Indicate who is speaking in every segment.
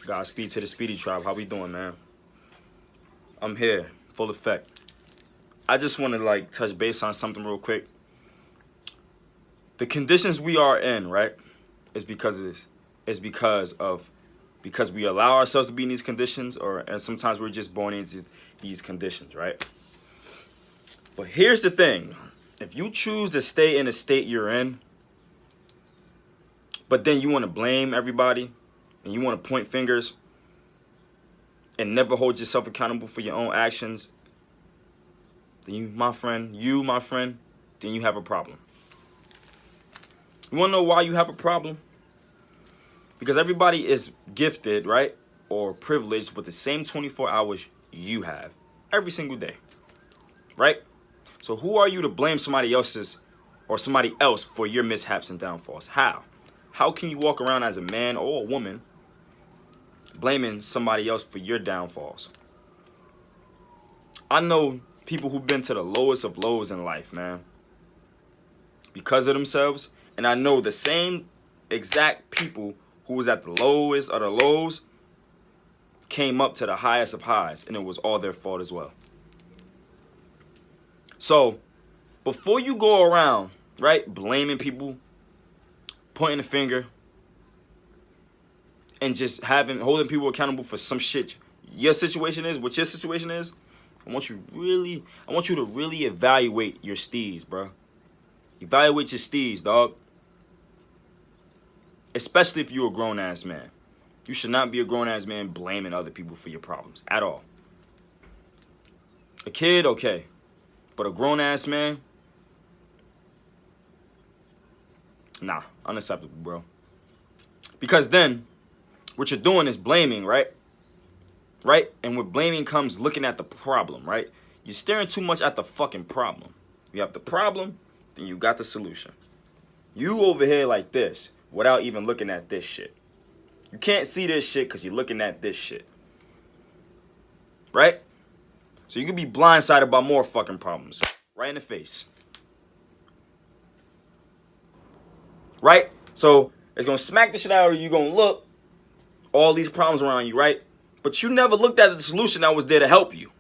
Speaker 1: Godspeed to the Speedy Tribe. How we doing, man? I'm here, full effect. I just want to touch base on something real quick. The conditions we are in, right, is because we allow ourselves to be in these conditions, and sometimes we're just born into these conditions, right? But here's the thing: if you choose to stay in the state you're in, but then you want to blame everybody and you want to point fingers and never hold yourself accountable for your own actions, then you, my friend, then you have a problem. You want to know why you have a problem? Because everybody is gifted, right, or privileged with the same 24 hours you have every single day, right? So who are you to blame somebody else for your mishaps and downfalls? How? How can you walk around as a man or a woman blaming somebody else for your downfalls? I know people who've been to the lowest of lows in life, man, because of themselves. And I know the same exact people who was at the lowest of the lows came up to the highest of highs, and it was all their fault as well. So before you go around, right, blaming people, pointing the finger, and just holding people accountable for some shit what your situation is, I want you to really evaluate your steez, bro. Evaluate your steez, dog. Especially if you're a grown-ass man. You should not be a grown-ass man blaming other people for your problems at all. A kid, okay. But a grown-ass man? Nah, unacceptable, bro. Because then, what you're doing is blaming, right? Right? And with blaming comes looking at the problem, right? You're staring too much at the fucking problem. You have the problem, then you got the solution. You over here like this without even looking at this shit. You can't see this shit because you're looking at this shit. Right? So you can be blindsided by more fucking problems. Right in the face. Right? So it's going to smack the shit out of you. You're going to look all these problems around you, right? But you never looked at the solution that was there to help you.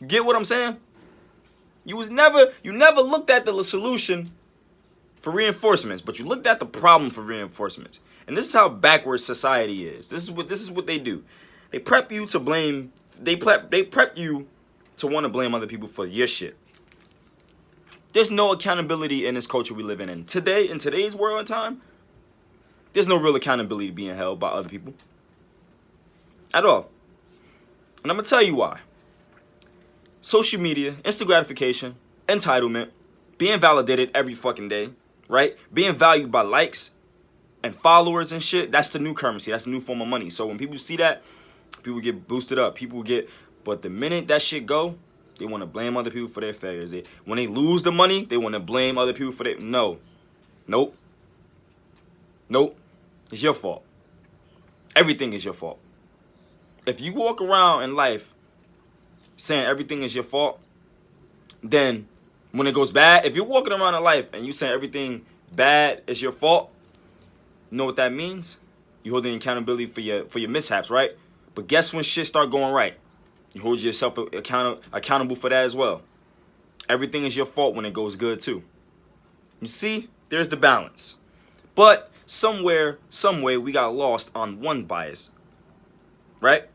Speaker 1: You get what I'm saying? You never looked at the solution for reinforcements, but you looked at the problem for reinforcements. And this is how backwards society is. This is what they do. They prep you to blame. They prep you to want to blame other people for your shit. There's no accountability in this culture we live in. And today, in today's world and time, there's no real accountability being held by other people. At all. And I'm going to tell you why. Social media, instant gratification, entitlement, being validated every fucking day, right? Being valued by likes and followers and shit, that's the new currency. That's the new form of money. So when people see that, people get boosted up. But the minute that shit go, they want to blame other people for their failures. When they lose the money, they want to blame other people for their... No. Nope. It's your fault. Everything is your fault. If you walk around in life saying everything is your fault, then when it goes bad, if you're walking around in life and you saying everything bad is your fault, you know what that means? You holding accountability for your mishaps, right? But guess when shit start going right? You hold yourself accountable for that as well. Everything is your fault when it goes good too. You see, there's the balance. But somewhere, some way, we got lost on one bias, right?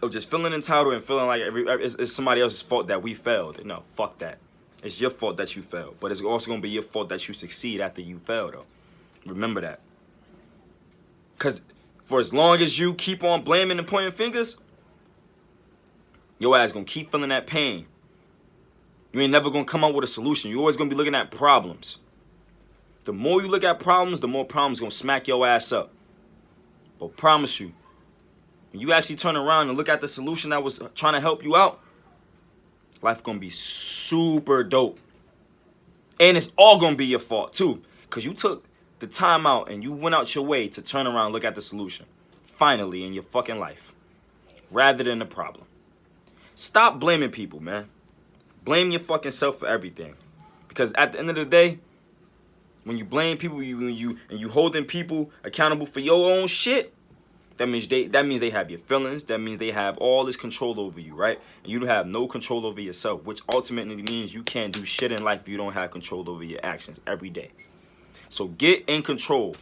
Speaker 1: Of just feeling entitled and feeling like it's somebody else's fault that we failed. No, fuck that. It's your fault that you failed. But it's also going to be your fault that you succeed after you fail, though. Remember that. Because for as long as you keep on blaming and pointing fingers, your ass going to keep feeling that pain. You ain't never going to come up with a solution. You're always going to be looking at problems. The more you look at problems, the more problems going to smack your ass up. But promise you, when you actually turn around and look at the solution that was trying to help you out, life going to be super dope. And it's all going to be your fault, too. Because you took the time out and you went out your way to turn around and look at the solution. Finally, in your fucking life. Rather than the problem. Stop blaming people, man. Blame your fucking self for everything. Because at the end of the day, When you blame people, you holding people accountable for your own shit, that means they have your feelings. That means they have all this control over you, right? And you have no control over yourself, which ultimately means you can't do shit in life if you don't have control over your actions every day. So get in control.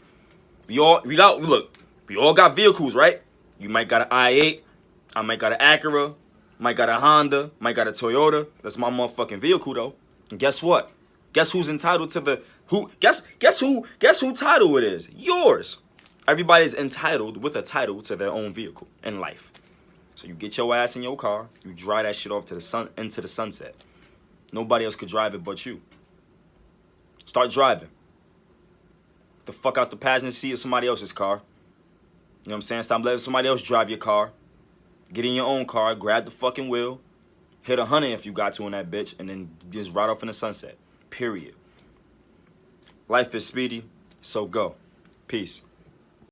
Speaker 1: We all got vehicles, right? You might got an i8, I might got an Acura, might got a Honda, might got a Toyota. That's my motherfucking vehicle though. And guess what? Guess who's entitled to the guess who title it is? Yours. Everybody's entitled with a title to their own vehicle in life. So you get your ass in your car, you drive that shit off to the sun into the sunset. Nobody else could drive it but you. Start driving. The fuck out the passenger seat of somebody else's car. You know what I'm saying? Stop letting somebody else drive your car. Get in your own car, grab the fucking wheel, hit 100 if you got to in that bitch, and then just ride off in the sunset. Period. Life is speedy, so go. Peace.